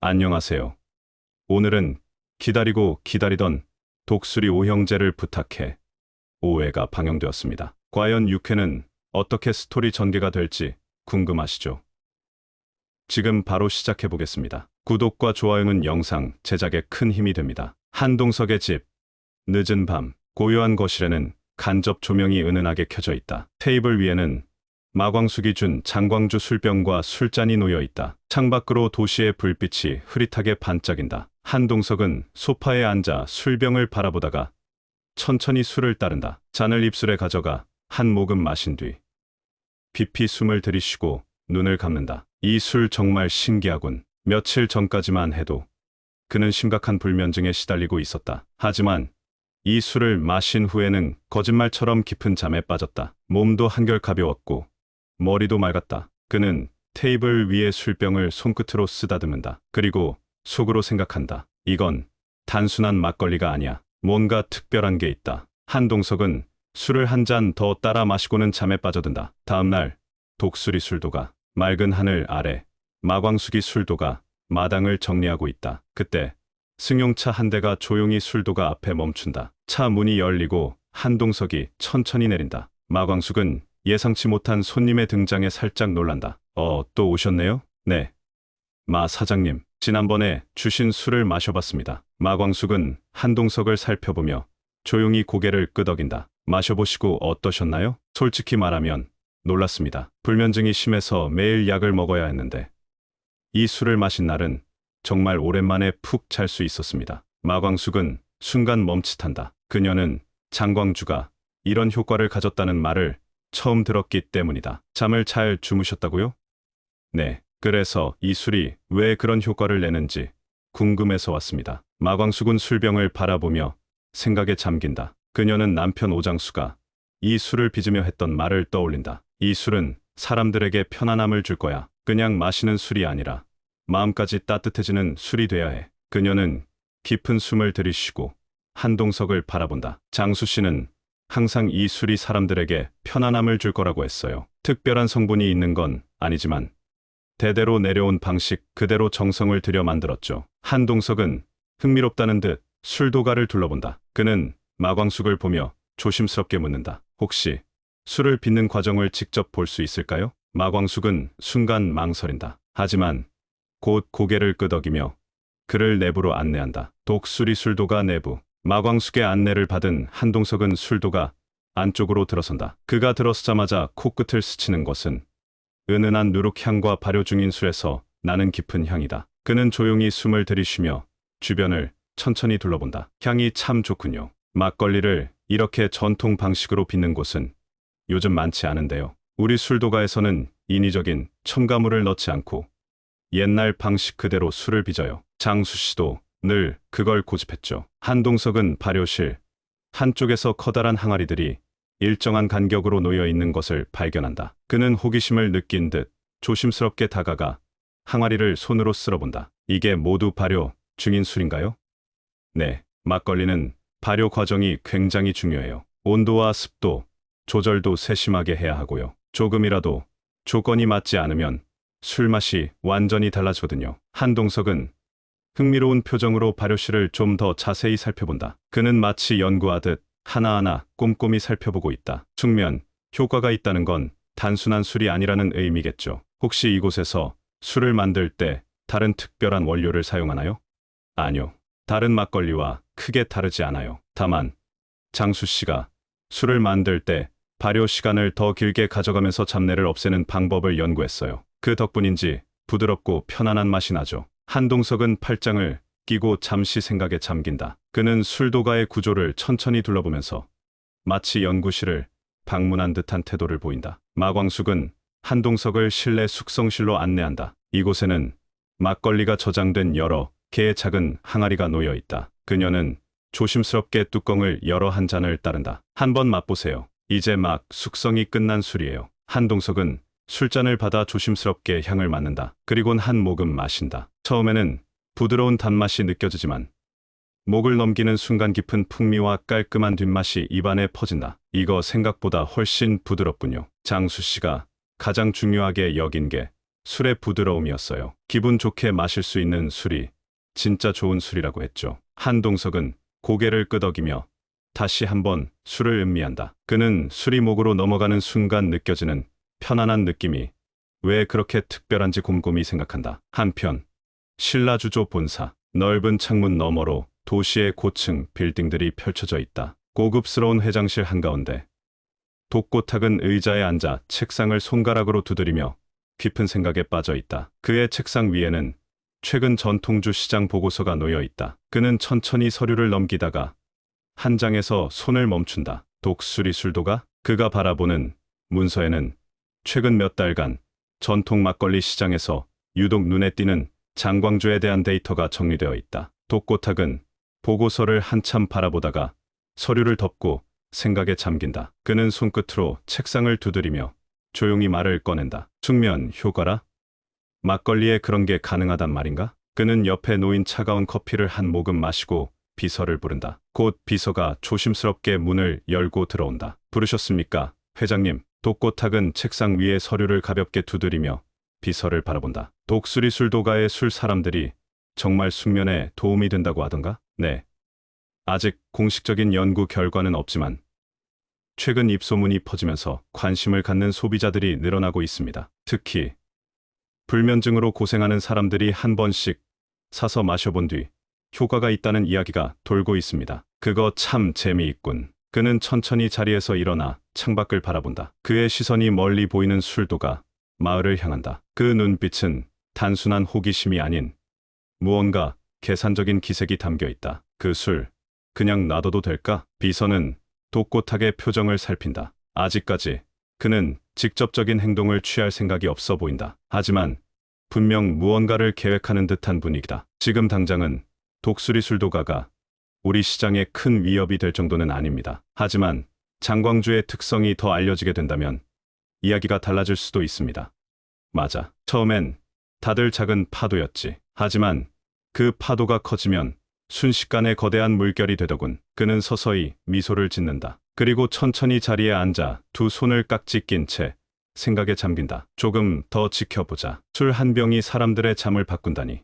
안녕하세요. 오늘은 기다리고 기다리던 독수리 오형제를 부탁해 5회가 방영되었습니다. 과연 6회는 어떻게 스토리 전개가 될지 궁금하시죠? 지금 바로 시작해 보겠습니다. 구독과 좋아요는 영상 제작에 큰 힘이 됩니다. 한동석의 집. 늦은 밤, 고요한 거실에는 간접 조명이 은은하게 켜져 있다. 테이블 위에는 마광숙이 준 장광주 술병과 술잔이 놓여 있다. 창밖으로 도시의 불빛이 흐릿하게 반짝인다. 한동석은 소파에 앉아 술병을 바라보다가 천천히 술을 따른다. 잔을 입술에 가져가 한 모금 마신 뒤 깊이 숨을 들이쉬고 눈을 감는다. 이 술 정말 신기하군. 며칠 전까지만 해도 그는 심각한 불면증에 시달리고 있었다. 하지만 이 술을 마신 후에는 거짓말처럼 깊은 잠에 빠졌다. 몸도 한결 가벼웠고 머리도 맑았다. 그는 테이블 위에 술병을 손끝으로 쓰다듬는다. 그리고 속으로 생각한다. 이건 단순한 막걸리가 아니야. 뭔가 특별한 게 있다. 한동석은 술을 한 잔 더 따라 마시고는 잠에 빠져든다. 다음 날 독수리 술도가 맑은 하늘 아래 마광숙이 술도가 마당을 정리하고 있다. 그때 승용차 한 대가 조용히 술도가 앞에 멈춘다. 차 문이 열리고 한동석이 천천히 내린다. 마광숙은 예상치 못한 손님의 등장에 살짝 놀란다. 또 오셨네요? 네. 마 사장님, 지난번에 주신 술을 마셔봤습니다. 마광숙은 한동석을 살펴보며 조용히 고개를 끄덕인다. 마셔보시고 어떠셨나요? 솔직히 말하면 놀랐습니다. 불면증이 심해서 매일 약을 먹어야 했는데 이 술을 마신 날은 정말 오랜만에 푹 잘 수 있었습니다. 마광숙은 순간 멈칫한다. 그녀는 장광주가 이런 효과를 가졌다는 말을 처음 들었기 때문이다. 잠을 잘 주무셨다고요? 네. 그래서 이 술이 왜 그런 효과를 내는지 궁금해서 왔습니다. 마광숙은 술병을 바라보며 생각에 잠긴다. 그녀는 남편 오장수가 이 술을 빚으며 했던 말을 떠올린다. 이 술은 사람들에게 편안함을 줄 거야. 그냥 마시는 술이 아니라 마음까지 따뜻해지는 술이 돼야 해. 그녀는 깊은 숨을 들이쉬고 한동석을 바라본다. 장수 씨는 항상 이 술이 사람들에게 편안함을 줄 거라고 했어요. 특별한 성분이 있는 건 아니지만 대대로 내려온 방식 그대로 정성을 들여 만들었죠. 한동석은 흥미롭다는 듯 술도가를 둘러본다. 그는 마광숙을 보며 조심스럽게 묻는다. 혹시 술을 빚는 과정을 직접 볼 수 있을까요? 마광숙은 순간 망설인다. 하지만 곧 고개를 끄덕이며 그를 내부로 안내한다. 독수리 술도가 내부. 마광숙의 안내를 받은 한동석은 술도가 안쪽으로 들어선다. 그가 들어서자마자 코끝을 스치는 것은 은은한 누룩향과 발효 중인 술에서 나는 깊은 향이다. 그는 조용히 숨을 들이쉬며 주변을 천천히 둘러본다. 향이 참 좋군요. 막걸리를 이렇게 전통 방식으로 빚는 곳은 요즘 많지 않은데요. 우리 술도가에서는 인위적인 첨가물을 넣지 않고 옛날 방식 그대로 술을 빚어요. 장수 씨도 늘 그걸 고집했죠. 한동석은 발효실 한쪽에서 커다란 항아리들이 일정한 간격으로 놓여 있는 것을 발견한다. 그는 호기심을 느낀 듯 조심스럽게 다가가 항아리를 손으로 쓸어본다. 이게 모두 발효 중인 술인가요? 네, 막걸리는 발효 과정이 굉장히 중요해요. 온도와 습도 조절도 세심하게 해야 하고요. 조금이라도 조건이 맞지 않으면 술 맛이 완전히 달라지거든요. 한동석은 흥미로운 표정으로 발효실을 좀 더 자세히 살펴본다. 그는 마치 연구하듯 하나하나 꼼꼼히 살펴보고 있다. 숙면, 효과가 있다는 건 단순한 술이 아니라는 의미겠죠. 혹시 이곳에서 술을 만들 때 다른 특별한 원료를 사용하나요? 아니요. 다른 막걸리와 크게 다르지 않아요. 다만 장수 씨가 술을 만들 때 발효 시간을 더 길게 가져가면서 잡내를 없애는 방법을 연구했어요. 그 덕분인지 부드럽고 편안한 맛이 나죠. 한동석은 팔짱을 끼고 잠시 생각에 잠긴다. 그는 술도가의 구조를 천천히 둘러보면서 마치 연구실을 방문한 듯한 태도를 보인다. 마광숙은 한동석을 실내 숙성실로 안내한다. 이곳에는 막걸리가 저장된 여러 개의 작은 항아리가 놓여 있다. 그녀는 조심스럽게 뚜껑을 열어 한 잔을 따른다. 한번 맛보세요. 이제 막 숙성이 끝난 술이에요. 한동석은 술잔을 받아 조심스럽게 향을 맡는다. 그리곤 한 모금 마신다. 처음에는 부드러운 단맛이 느껴지지만 목을 넘기는 순간 깊은 풍미와 깔끔한 뒷맛이 입안에 퍼진다. 이거 생각보다 훨씬 부드럽군요. 장수 씨가 가장 중요하게 여긴 게 술의 부드러움이었어요. 기분 좋게 마실 수 있는 술이 진짜 좋은 술이라고 했죠. 한동석은 고개를 끄덕이며 다시 한번 술을 음미한다. 그는 술이 목으로 넘어가는 순간 느껴지는 편안한 느낌이 왜 그렇게 특별한지 곰곰이 생각한다. 한편 신라주조 본사 넓은 창문 너머로 도시의 고층 빌딩들이 펼쳐져 있다. 고급스러운 회장실 한가운데 독고탁은 의자에 앉아 책상을 손가락으로 두드리며 깊은 생각에 빠져 있다. 그의 책상 위에는 최근 전통주 시장 보고서가 놓여 있다. 그는 천천히 서류를 넘기다가 한 장에서 손을 멈춘다. 독수리 술도가? 그가 바라보는 문서에는 최근 몇 달간 전통 막걸리 시장에서 유독 눈에 띄는 장광주에 대한 데이터가 정리되어 있다. 독고탁은 보고서를 한참 바라보다가 서류를 덮고 생각에 잠긴다. 그는 손끝으로 책상을 두드리며 조용히 말을 꺼낸다. 숙면 효과라? 막걸리에 그런 게 가능하단 말인가? 그는 옆에 놓인 차가운 커피를 한 모금 마시고 비서를 부른다. 곧 비서가 조심스럽게 문을 열고 들어온다. 부르셨습니까, 회장님? 독고탁은 책상 위에 서류를 가볍게 두드리며 비서를 바라본다. 독수리 술도가의 술 사람들이 정말 숙면에 도움이 된다고 하던가? 네. 아직 공식적인 연구 결과는 없지만 최근 입소문이 퍼지면서 관심을 갖는 소비자들이 늘어나고 있습니다. 특히 불면증으로 고생하는 사람들이 한 번씩 사서 마셔본 뒤 효과가 있다는 이야기가 돌고 있습니다. 그거 참 재미있군. 그는 천천히 자리에서 일어나 창밖을 바라본다. 그의 시선이 멀리 보이는 술도가 마을을 향한다. 그 눈빛은 단순한 호기심이 아닌 무언가 계산적인 기색이 담겨 있다. 그 술, 그냥 놔둬도 될까? 비서는 독고탁의 표정을 살핀다. 아직까지 그는 직접적인 행동을 취할 생각이 없어 보인다. 하지만 분명 무언가를 계획하는 듯한 분위기다. 지금 당장은 독수리 술도가가 우리 시장에 큰 위협이 될 정도는 아닙니다. 하지만 장광주의 특성이 더 알려지게 된다면 이야기가 달라질 수도 있습니다. 맞아. 처음엔 다들 작은 파도였지. 하지만 그 파도가 커지면 순식간에 거대한 물결이 되더군. 그는 서서히 미소를 짓는다. 그리고 천천히 자리에 앉아 두 손을 깍지 낀 채 생각에 잠긴다. 조금 더 지켜보자. 술 한 병이 사람들의 잠을 바꾼다니.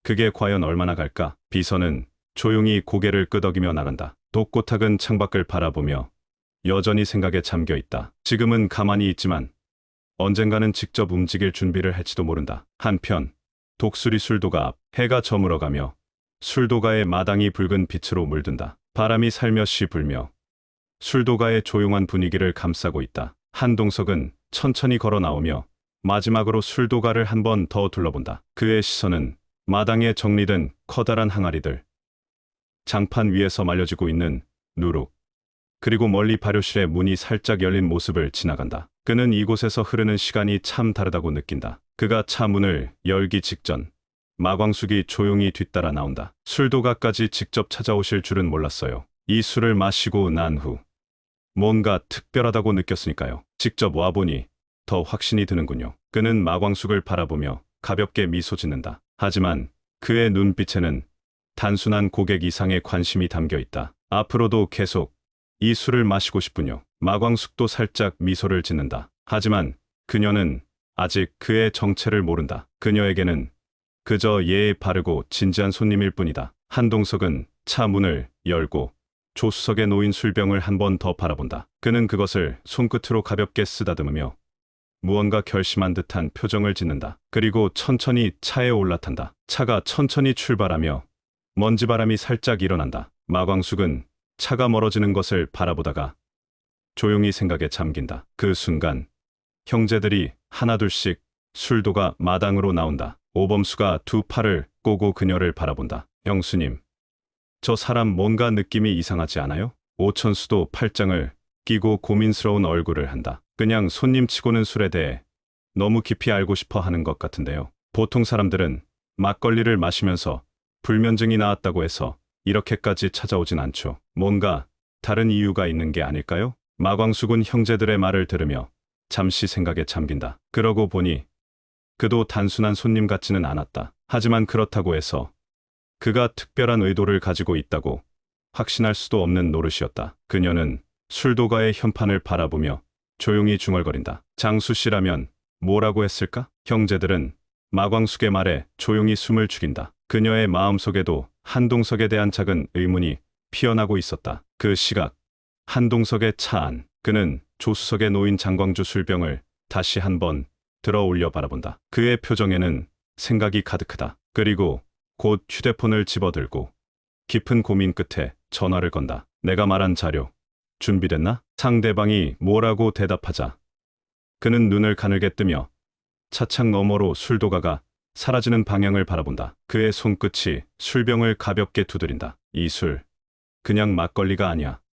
그게 과연 얼마나 갈까? 비서는 조용히 고개를 끄덕이며 나간다. 독고탁은 창밖을 바라보며 여전히 생각에 잠겨 있다. 지금은 가만히 있지만 언젠가는 직접 움직일 준비를 할지도 모른다. 한편 독수리 술도가 앞 해가 저물어가며 술도가의 마당이 붉은 빛으로 물든다. 바람이 살며시 불며 술도가의 조용한 분위기를 감싸고 있다. 한동석은 천천히 걸어 나오며 마지막으로 술도가를 한 번 더 둘러본다. 그의 시선은 마당에 정리된 커다란 항아리들, 장판 위에서 말려지고 있는 누룩, 그리고 멀리 발효실의 문이 살짝 열린 모습을 지나간다. 그는 이곳에서 흐르는 시간이 참 다르다고 느낀다. 그가 차 문을 열기 직전 마광숙이 조용히 뒤따라 나온다. 술도가까지 직접 찾아오실 줄은 몰랐어요. 이 술을 마시고 난 후 뭔가 특별하다고 느꼈으니까요. 직접 와보니 더 확신이 드는군요. 그는 마광숙을 바라보며 가볍게 미소 짓는다. 하지만 그의 눈빛에는 단순한 고객 이상의 관심이 담겨 있다. 앞으로도 계속 이 술을 마시고 싶군요. 마광숙도 살짝 미소를 짓는다. 하지만 그녀는 아직 그의 정체를 모른다. 그녀에게는 그저 예의 바르고 진지한 손님일 뿐이다. 한동석은 차 문을 열고 조수석에 놓인 술병을 한 번 더 바라본다. 그는 그것을 손끝으로 가볍게 쓰다듬으며 무언가 결심한 듯한 표정을 짓는다. 그리고 천천히 차에 올라탄다. 차가 천천히 출발하며 먼지바람이 살짝 일어난다. 마광숙은 차가 멀어지는 것을 바라보다가 조용히 생각에 잠긴다. 그 순간 형제들이 하나둘씩 술도가 마당으로 나온다. 오범수가 두 팔을 꼬고 그녀를 바라본다. 영수님, 저 사람 뭔가 느낌이 이상하지 않아요? 오천수도 팔짱을 끼고 고민스러운 얼굴을 한다. 그냥 손님치고는 술에 대해 너무 깊이 알고 싶어 하는 것 같은데요. 보통 사람들은 막걸리를 마시면서 불면증이 나았다고 해서 이렇게까지 찾아오진 않죠. 뭔가 다른 이유가 있는 게 아닐까요? 마광숙은 형제들의 말을 들으며 잠시 생각에 잠긴다. 그러고 보니 그도 단순한 손님 같지는 않았다. 하지만 그렇다고 해서 그가 특별한 의도를 가지고 있다고 확신할 수도 없는 노릇이었다. 그녀는 술도가의 현판을 바라보며 조용히 중얼거린다. 장수 씨라면 뭐라고 했을까? 형제들은 마광숙의 말에 조용히 숨을 죽인다. 그녀의 마음속에도 한동석에 대한 작은 의문이 피어나고 있었다. 그 시각, 한동석의 차 안, 그는 조수석에 놓인 장광주 술병을 다시 한번 들어 올려 바라본다. 그의 표정에는 생각이 가득하다. 그리고 곧 휴대폰을 집어들고 깊은 고민 끝에 전화를 건다. 내가 말한 자료 준비됐나? 상대방이 뭐라고 대답하자 그는 눈을 가늘게 뜨며 차창 너머로 술도가가 사라지는 방향을 바라본다. 그의 손끝이 술병을 가볍게 두드린다. 이 술, 그냥 막걸리가 아니야.